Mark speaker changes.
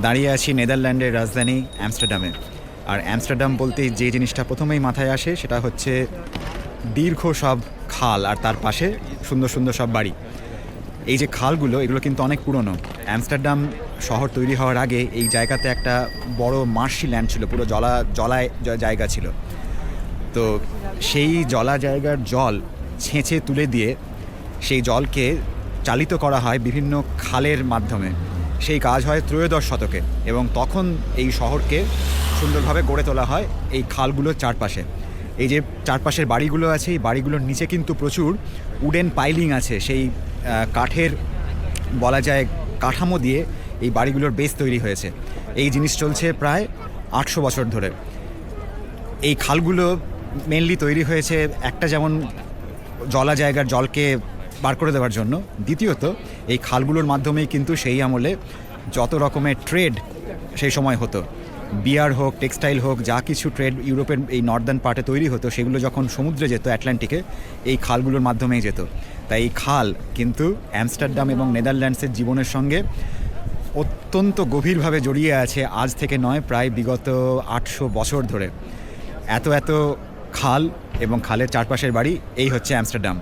Speaker 1: দাঁড়িয়ে আছি নেদারল্যান্ডের রাজধানী অ্যামস্টারডামে। আর অ্যামস্টারডাম বলতে যে জিনিসটা প্রথমেই মাথায় আসে সেটা হচ্ছে দীর্ঘ সব খাল আর তার পাশে সুন্দর সুন্দর সব বাড়ি। এই যে খালগুলো, এগুলো কিন্তু অনেক পুরনো। অ্যামস্টারডাম শহর তৈরি হওয়ার আগে এই জায়গাতে একটা বড় মার্শি ল্যান্ড ছিল, পুরো জলায় জায়গা ছিল। তো সেই জলা জায়গার জল ছেঁচে তুলে দিয়ে সেই জলকে চালিত করা হয় বিভিন্ন খালের মাধ্যমে। সেই কাজ হয় ত্রয়োদশ শতকে, এবং তখন এই শহরকে সুন্দরভাবে গড়ে তোলা হয় এই খালগুলোর চারপাশে। এই যে চারপাশের বাড়িগুলো আছে, এই বাড়িগুলোর নিচে কিন্তু প্রচুর উডেন পাইলিং আছে, সেই কাঠের বলা যায় কাঠামো দিয়ে এই বাড়িগুলোর বেস তৈরি হয়েছে। এই জিনিস চলছে প্রায় 800 বছর ধরে। এই খালগুলো মেনলি তৈরি হয়েছে একটা, যেমন জলা জায়গার জলকে বার করে দেওয়ার জন্য, দ্বিতীয়ত এই খালগুলোর মাধ্যমেই কিন্তু সেই আমলে যত রকমের ট্রেড সেই সময় হতো, বিয়ার হোক, টেক্সটাইল হোক, যা কিছু ট্রেড ইউরোপের এই নর্দার্ন পার্টে তৈরি হতো, সেগুলো যখন সমুদ্রে যেত আটলান্টিকে, এই খালগুলোর মাধ্যমেই যেত। তাই এই খাল কিন্তু অ্যামস্টারডাম এবং নেদারল্যান্ডসের জীবনের সঙ্গে অত্যন্ত গভীরভাবে জড়িয়ে আছে, আজ থেকে নয়, প্রায় বিগত 800 বছর ধরে। এত এত খাল এবং খালের চারপাশের বাড়ি, এই হচ্ছে অ্যামস্টারডাম।